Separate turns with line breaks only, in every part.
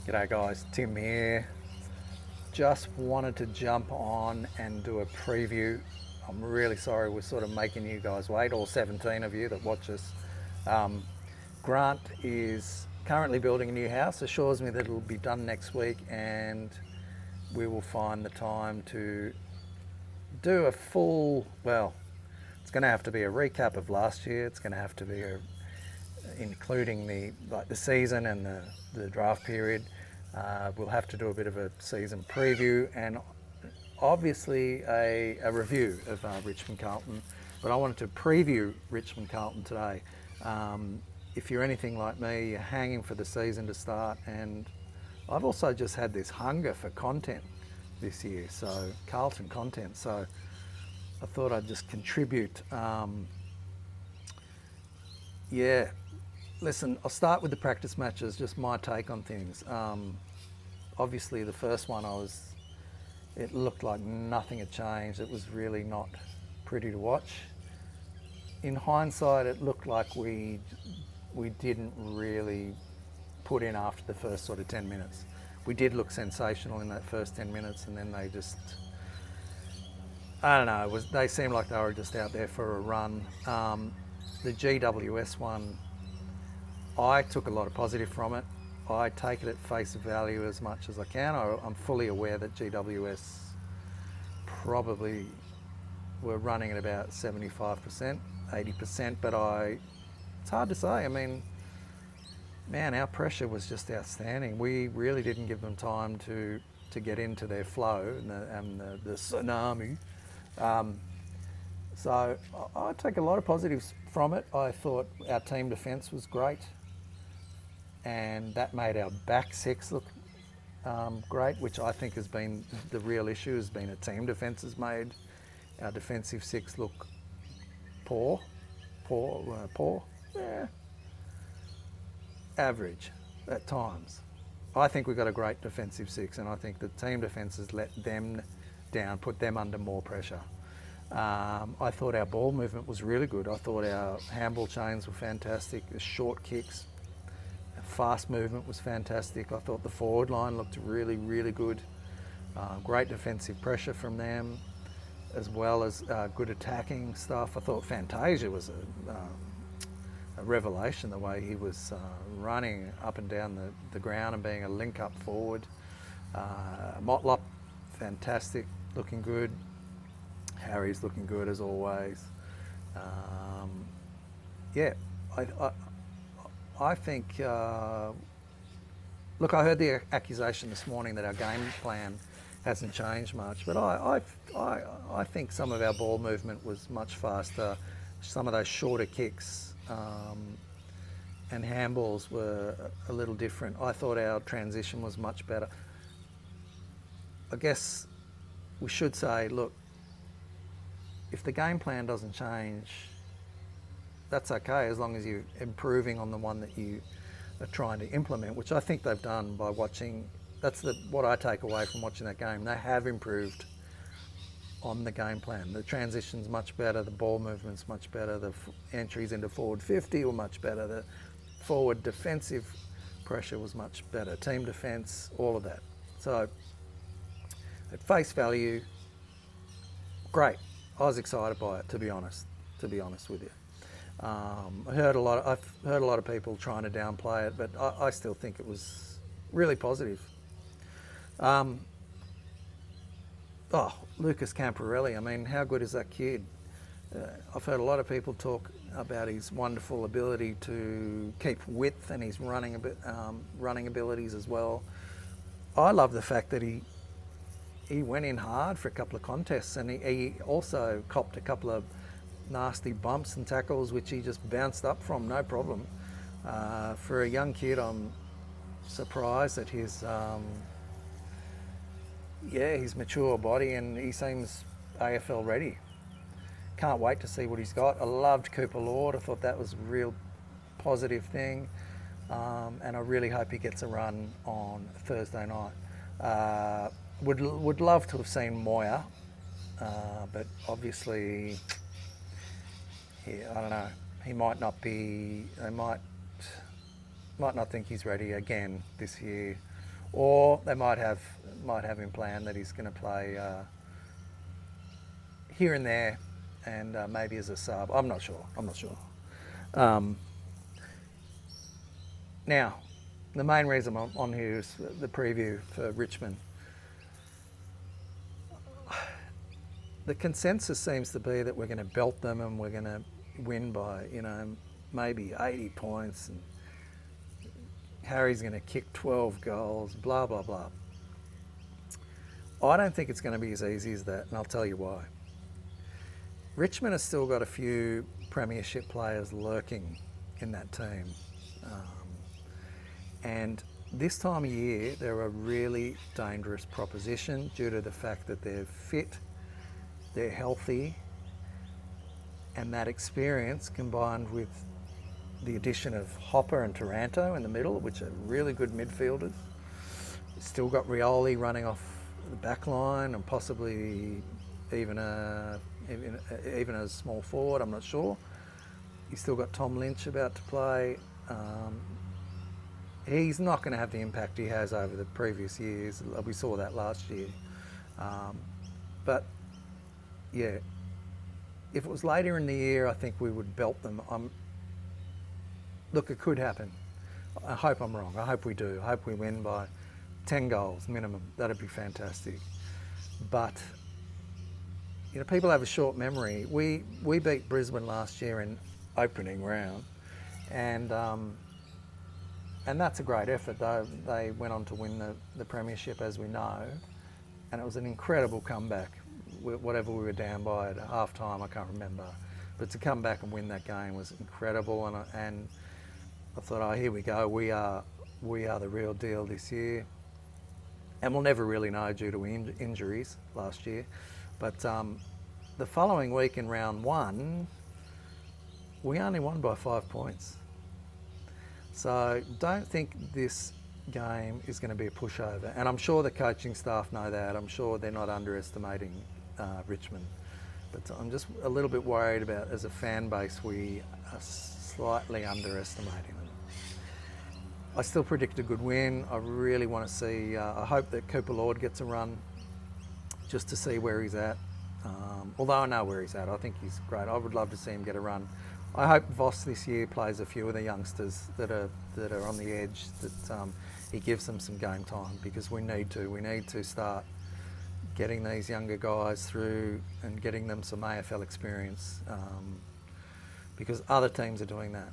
G'day guys, Tim here. Just wanted to jump on and do a preview. I'm really sorry we're sort of making you guys wait, all 17 of you that watch us. Grant is currently building a new house, assures me that it'll be done next week and we will find the time to do a full, well, it's going to have to be a recap of last year. It's going to have to be including the season and the draft period. We'll have to do a bit of a season preview and obviously a review of Richmond Carlton. But I wanted to preview Richmond Carlton today. If you're anything like me, you're hanging for the season to start, and I've also just had this hunger for content this year, so Carlton content. So I thought I'd just contribute. Yeah, listen, I'll start with the practice matches, just my take on things. Obviously, the first one, it looked like nothing had changed. It was really not pretty to watch. In hindsight, it looked like we didn't really put in after the first sort of 10 minutes. We did look sensational in that first 10 minutes, and then they just, I don't know, they seemed like they were just out there for a run. The GWS one, I took a lot of positive from it. I take it at face value as much as I can. I'm fully aware that GWS probably were running at about 75%, 80%, but it's hard to say. I mean, man, our pressure was just outstanding. We really didn't give them time to get into their flow and the tsunami. So I take a lot of positives from it. I thought our team defence was great, and that made our back six look great, which I think has been the real issue, has been a team defence has made our defensive six look poor, yeah, average at times. I think we've got a great defensive six, and I think the team defence has let them down, put them under more pressure. I thought our ball movement was really good. I thought our handball chains were fantastic. The short kicks, fast movement was fantastic. I thought the forward line looked really, really good. Great defensive pressure from them, as well as good attacking stuff. I thought Fantasia was a revelation, the way he was running up and down the ground and being a link-up forward. Motlop, fantastic, looking good. Harry's looking good as always. Yeah, I think, look, I heard the accusation this morning that our game plan hasn't changed much, but I think some of our ball movement was much faster. Some of those shorter kicks and handballs were a little different. I thought our transition was much better. I guess we should say, look, if the game plan doesn't change, that's okay, as long as you're improving on the one that you are trying to implement, which I think they've done by watching. That's what I take away from watching that game. They have improved on the game plan. The transition's much better, the ball movement's much better, the entries into forward 50 were much better, the forward defensive pressure was much better, team defence, all of that. So at face value, great. I was excited by it, to be honest with you. I've heard a lot of people trying to downplay it, but I still think it was really positive. Lucas Camporelli, I mean, how good is that kid? I've heard a lot of people talk about his wonderful ability to keep width and his running abilities as well. I love the fact that he went in hard for a couple of contests, and he also copped a couple of nasty bumps and tackles, which he just bounced up from, no problem. For a young kid, I'm surprised at his mature body, and he seems AFL ready. Can't wait to see what he's got. I loved Cooper Lord. I thought that was a real positive thing, and I really hope he gets a run on Thursday night. Would love to have seen Moya, but obviously, I don't know. He might not be. They might not think he's ready again this year. or they might have him planned that he's going to play here and there, and maybe as a sub. I'm not sure. Now, the main reason I'm on here is the preview for Richmond. The consensus seems to be that we're going to belt them and we're going to win by, maybe 80 points, and Harry's going to kick 12 goals, blah, blah, blah. I don't think it's going to be as easy as that, and I'll tell you why. Richmond has still got a few premiership players lurking in that team. And this time of year, they're a really dangerous proposition due to the fact that they're fit, they're healthy, and that experience combined with the addition of Hopper and Taranto in the middle, which are really good midfielders. Still got Rioli running off the back line and possibly even a small forward, I'm not sure. You've still got Tom Lynch about to play. He's not going to have the impact he has over the previous years. We saw that last year. But yeah, if it was later in the year, I think we would belt them. Look, it could happen. I hope I'm wrong. I hope we do. I hope we win by 10 goals minimum. That'd be fantastic. But people have a short memory. We beat Brisbane last year in opening round, and that's a great effort. They went on to win the premiership, as we know, and it was an incredible comeback. Whatever we were down by at half time, I can't remember, but to come back and win that game was incredible. And I thought, oh, here we go. We are the real deal this year, and we'll never really know due to injuries last year. But the following week in round one, we only won by 5 points. So don't think this game is going to be a pushover. And I'm sure the coaching staff know that. I'm sure they're not underestimating Richmond. But I'm just a little bit worried about, as a fan base, we are slightly underestimating them. I still predict a good win. I really want to see, I hope that Cooper Lord gets a run just to see where he's at. Although I know where he's at, I think he's great. I would love to see him get a run. I hope Voss this year plays a few of the youngsters that are on the edge, that he gives them some game time, because we need to start getting these younger guys through and getting them some AFL experience, because other teams are doing that.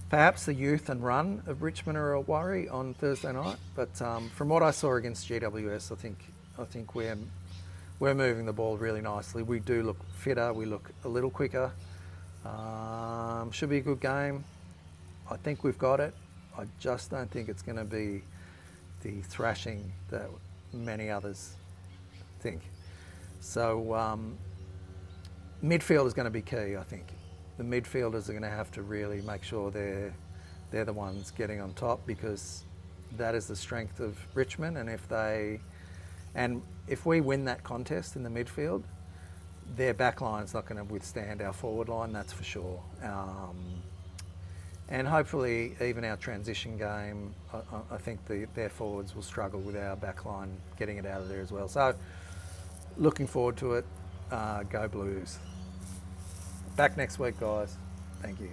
Perhaps the youth and run of Richmond are a worry on Thursday night, but from what I saw against GWS, I think we're moving the ball really nicely. We do look fitter, we look a little quicker. Should be a good game. I think we've got it. I just don't think it's going to be the thrashing that many others think. So midfield is going to be key, I think. The midfielders are going to have to really make sure they're the ones getting on top, because that is the strength of Richmond, and if we win that contest in the midfield, their back line's not going to withstand our forward line, that's for sure. And hopefully even our transition game, I think their forwards will struggle with our back line getting it out of there as well. So looking forward to it. Go Blues. Back next week, guys. Thank you.